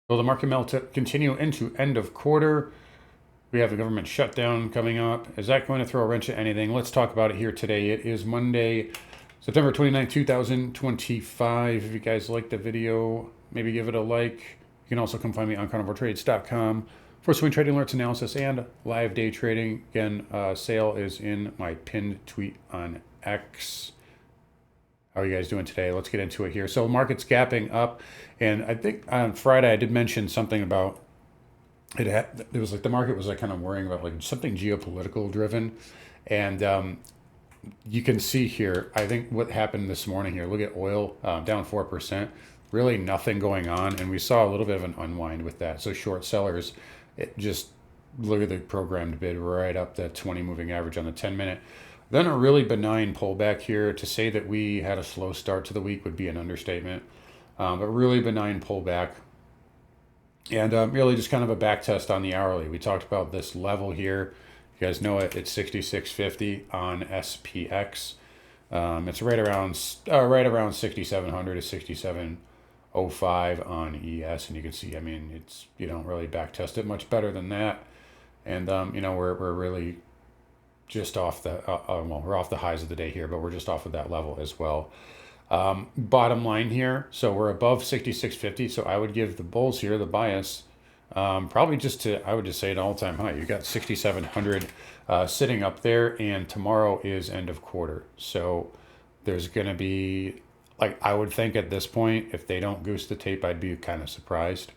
Will the market melt to continue into end of quarter? We have the government shutdown coming up. Is that going to throw a wrench at anything? Let's talk about it here today. It is Monday, September 29th, 2025. If you guys like the video, maybe give it a like. You can also come find me on carnivoretrades.com for swing trading alerts, analysis, and live day trading. Again, sale is in my pinned tweet on X. How are you guys doing today? Let's get into it here. So market's gapping up, and I think on Friday I did mention something about it was like the market was like kind of worrying about like something geopolitical driven, and you can see here. I think what happened this morning here. Look at oil down 4%. Really nothing going on, and we saw a little bit of an unwind with that. So short sellers, it just look at the programmed bid right up that 20 moving average on the 10-minute. Then a really benign pullback here. To say that we had a slow start to the week would be an understatement, but really benign pullback. And really just kind of a back test on the hourly. We talked about this level here. You guys know it. It's 66.50 on SPX. It's right around 6,700 to 6,705 on ES, and you can see. I mean, it's you don't really back test it much better than that. And we're really just off the well, we're off the highs of the day here, but we're just off of that level as well. Bottom line here, so we're above 66.50, so I would give the bulls here the bias, probably I would just say an all-time high. You got 6,700 sitting up there, and tomorrow is end of quarter, so there's going to be, like, I would think at this point, if they don't goose the tape, I'd be kind of surprised.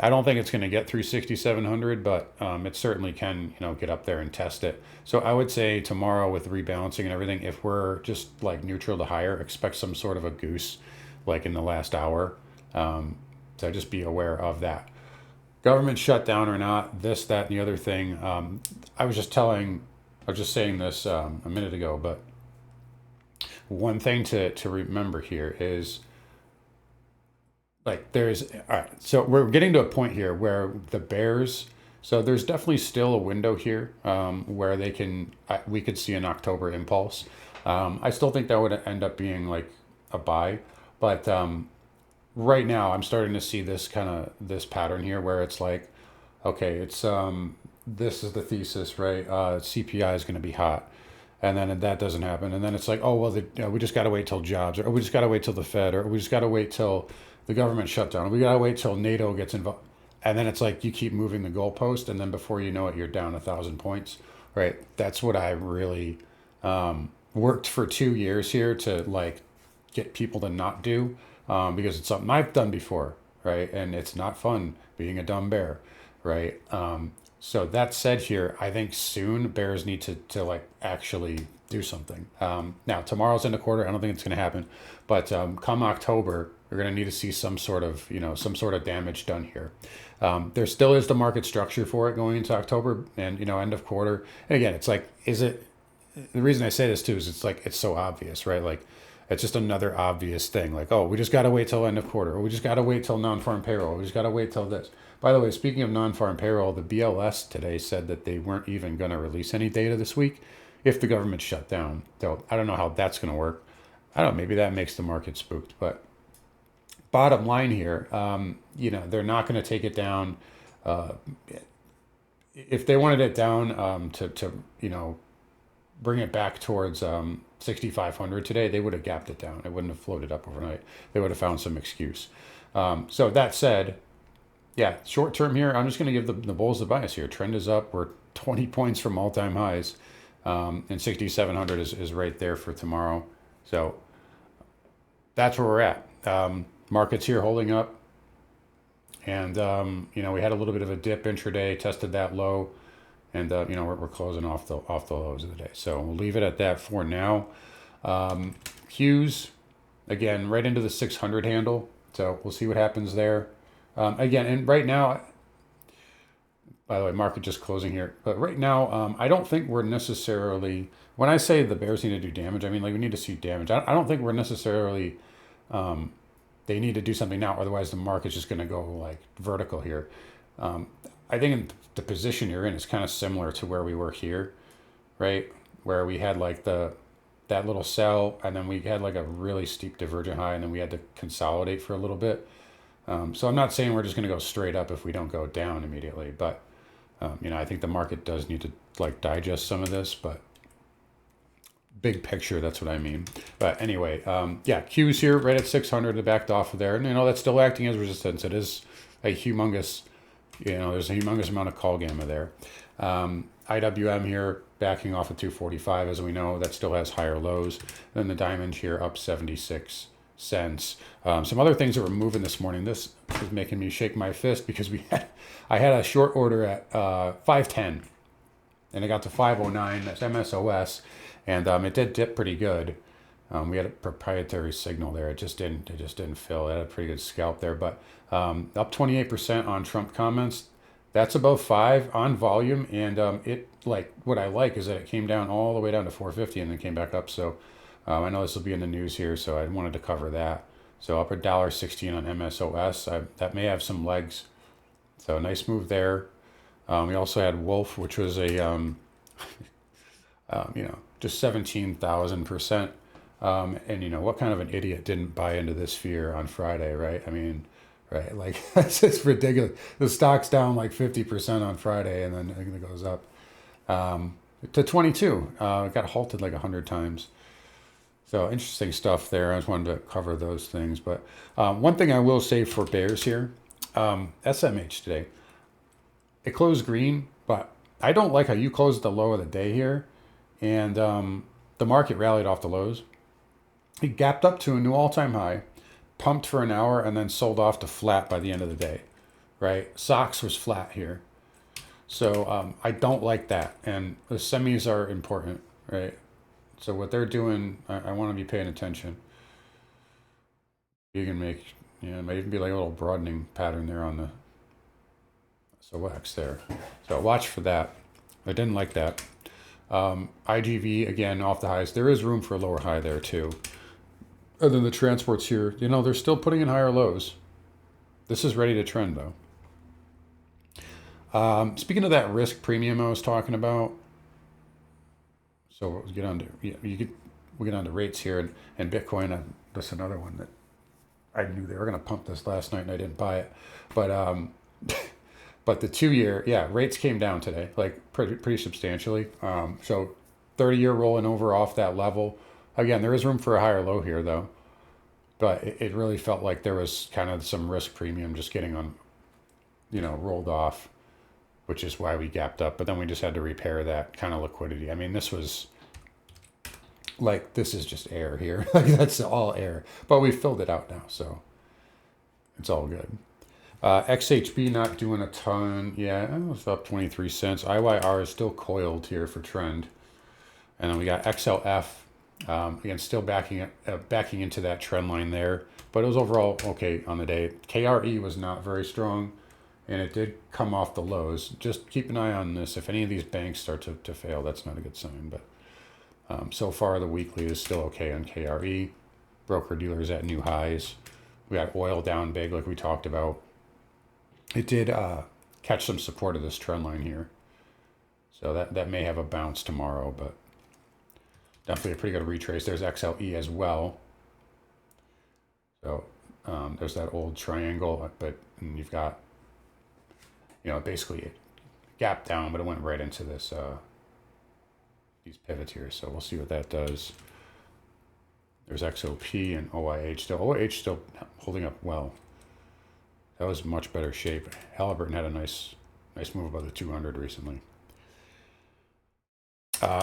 I don't think it's going to get through 6,700, but it certainly can, get up there and test it. So I would say tomorrow with rebalancing and everything, if we're just like neutral to higher, expect some sort of a goose like in the last hour. So just be aware of that. Government shutdown or not, this, that, and the other thing. I was just saying this a minute ago, but one thing to remember here is, like, all right, so we're getting to a point here where the bears, so there's definitely still a window here where we could see an October impulse. I still think that would end up being like a buy, but right now I'm starting to see this pattern here where it's like, okay, it's this is the thesis, right? CPI is going to be hot, and then that doesn't happen, and then it's like, oh well, we just got to wait till jobs, or we just got to wait till the Fed, or we just got to wait till the government shutdown. We got to wait till NATO gets involved. And then it's like you keep moving the goalpost, and then before you know it, you're down 1,000 points, right? That's what I really worked for 2 years here to like get people to not do, because it's something I've done before, right? And it's not fun being a dumb bear, right? So that said here, I think soon bears need to like actually do something. Now tomorrow's in the quarter. I don't think it's going to happen, but come October, we're going to need to see some sort of damage done here. There still is the market structure for it going into October and end of quarter. And again, it's like, is it? The reason I say this too is it's like it's so obvious, right? Like it's just another obvious thing. Like, oh, we just got to wait till end of quarter, or we just got to wait till non-farm payroll. We just got to wait till this. By the way, speaking of non-farm payroll, the BLS today said that they weren't even going to release any data this week if the government shut down. So I don't know how that's going to work. I don't know. Maybe that makes the market spooked, but bottom line here, they're not going to take it down. If they wanted it down to bring it back towards 6,500 today, they would have gapped it down. It wouldn't have floated up overnight. They would have found some excuse. So that said, yeah, short term here, I'm just going to give the bulls the bias here. Trend is up. We're 20 points from all-time highs, and 6,700 is right there for tomorrow. So that's where we're at. Markets here holding up, and we had a little bit of a dip intraday, tested that low, and we're closing off the lows of the day. So we'll leave it at that for now. Qs again right into the 600 handle. So we'll see what happens there. Again, and right now, by the way, market just closing here. But right now, I don't think we're necessarily, when I say the bears need to do damage, I mean like we need to see damage. I don't think we're necessarily, they need to do something now, otherwise the market's just going to go like vertical here. I think in the position you're in is kind of similar to where we were here, right? Where we had like that little sell, and then we had like a really steep divergent high, and then we had to consolidate for a little bit. So I'm not saying we're just going to go straight up if we don't go down immediately, but I think the market does need to like digest some of this, but big picture, that's what I mean. But anyway, yeah, Q's here right at 600. It backed off of there, and that's still acting as resistance. It is a humongous, there's a humongous amount of call gamma there. IWM here backing off of 245, as we know, that still has higher lows. Then the diamond here up 76 cents. Some other things that were moving this morning. This is making me shake my fist because I had a short order at 510, and it got to 509. That's MSOS, and it did dip pretty good. We had a proprietary signal there. It just didn't fill. It had a pretty good scalp there, but up 28% on Trump comments. That's above 5 on volume, and it like what I like is that it came down all the way down to 450 and then came back up. So I know this will be in the news here, so I wanted to cover that. So up $1.16 on MSOS. That may have some legs. So nice move there. We also had Wolf, which was a just 17,000%. And what kind of an idiot didn't buy into this fear on Friday, right? I mean, right, like it's just ridiculous. The stock's down like 50% on Friday, and then it goes up to 22. It got halted like 100 times. So interesting stuff there. I just wanted to cover those things. But one thing I will say for bears here, SMH today, it closed green, but I don't like how you closed the low of the day here, and the market rallied off the lows. It gapped up to a new all-time high, pumped for an hour, and then sold off to flat by the end of the day, right? SOX was flat here. So I don't like that. And the semis are important, right? So what they're doing, I want to be paying attention. You can make, it might even be like a little broadening pattern there on the SOX there. So watch for that. I didn't like that. IGV, again, off the highs. There is room for a lower high there, too. And then the transports here, they're still putting in higher lows. This is ready to trend, though. Speaking of that risk premium I was talking about, so we'll get on to we'll get on to rates here and Bitcoin. That's another one that I knew they were going to pump this last night and I didn't buy it, but but the 2-year, rates came down today, like pretty substantially. So 30-year rolling over off that level. Again, there is room for a higher low here, though. But it really felt like there was kind of some risk premium just getting on, rolled off, which is why we gapped up. But then we just had to repair that kind of liquidity. I mean, this is just air here. Like that's all air. But we filled it out now, so it's all good. XHB not doing a ton. Yeah, it was up 23 cents. IYR is still coiled here for trend. And then we got XLF. Again, still backing into that trend line there, but it was overall okay on the day. KRE was not very strong, and it did come off the lows. Just keep an eye on this. If any of these banks start to fail, that's not a good sign. But so far, the weekly is still okay on KRE. Broker dealers at new highs. We got oil down big, like we talked about. It did catch some support of this trend line here, so that may have a bounce tomorrow, but. Definitely a pretty good retrace. There's XLE as well. So there's that old triangle, but you've got, basically it gapped down, but it went right into this these pivots here. So we'll see what that does. There's XOP and OIH still. OIH still holding up well. That was much better shape. Halliburton had a nice move above the 200 recently.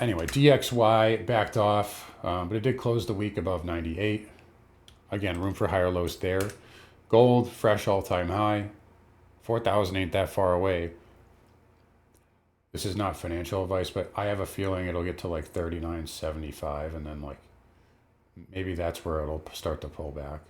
Anyway, DXY backed off, but it did close the week above 98. Again, room for higher lows there. Gold, fresh all-time high. 4,000 ain't that far away. This is not financial advice, but I have a feeling it'll get to like 39.75, and then like maybe that's where it'll start to pull back.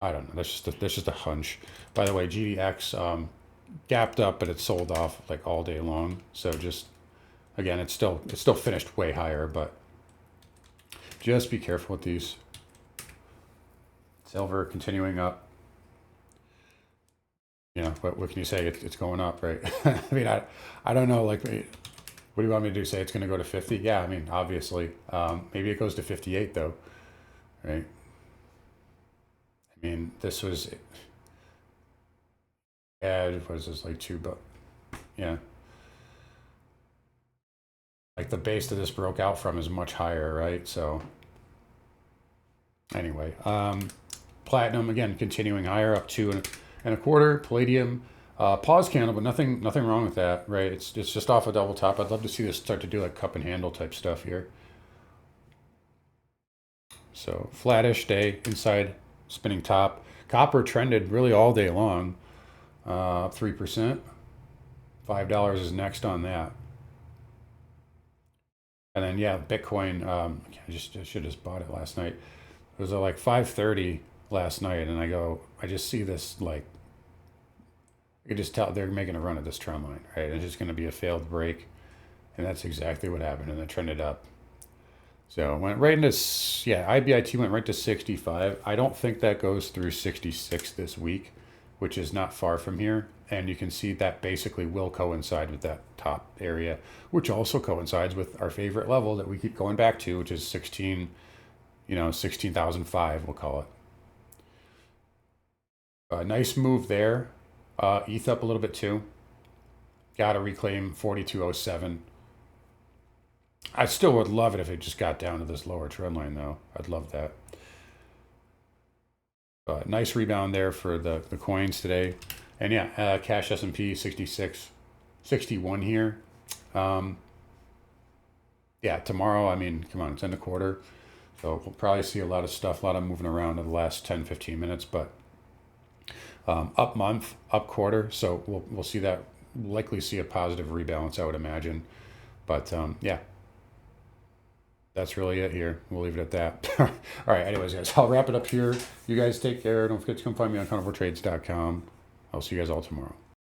I don't know. That's just a hunch. By the way, GDX gapped up, but it sold off like all day long. So just. Again, it's still finished way higher, but just be careful with these. Silver continuing up. What can you say? It's going up, right? I mean, I don't know. Like, what do you want me to do? Say it's going to go to 50? Yeah, I mean, obviously. Maybe it goes to 58 though, right? I mean, this was, what is this, like but yeah. Like the base that this broke out from is much higher, right? So anyway, platinum again continuing higher, up 2.25. Palladium, pause candle, but nothing wrong with that, right? It's just off a double top. I'd love to see this start to do like cup and handle type stuff here. So flattish day inside spinning top. Copper trended really all day long, up 3%. $5 is next on that. And then yeah, Bitcoin. I should have just bought it last night. It was at like 5:30 last night, and I just see this like, you can just tell they're making a run at this trend line, right? It's just going to be a failed break, and that's exactly what happened, and it trended up. So went right into IBIT went right to 65. I don't think that goes through 66 this week, which is not far from here. And you can see that basically will coincide with that top area, which also coincides with our favorite level that we keep going back to, which is 16,005, we'll call it. A nice move there. ETH up a little bit too. Got to reclaim 4207. I still would love it if it just got down to this lower trend line, though. I'd love that. Nice rebound there for the coins today. And yeah, cash S&P 66, 61 here. Yeah, tomorrow, I mean, come on, it's end of quarter. So we'll probably see a lot of stuff, a lot of moving around in the last 10, 15 minutes. But up month, up quarter. So we'll see that, likely see a positive rebalance, I would imagine. But yeah. That's really it here. We'll leave it at that. All right. Anyways, guys, I'll wrap it up here. You guys take care. Don't forget to come find me on carnivoretrades.com. I'll see you guys all tomorrow.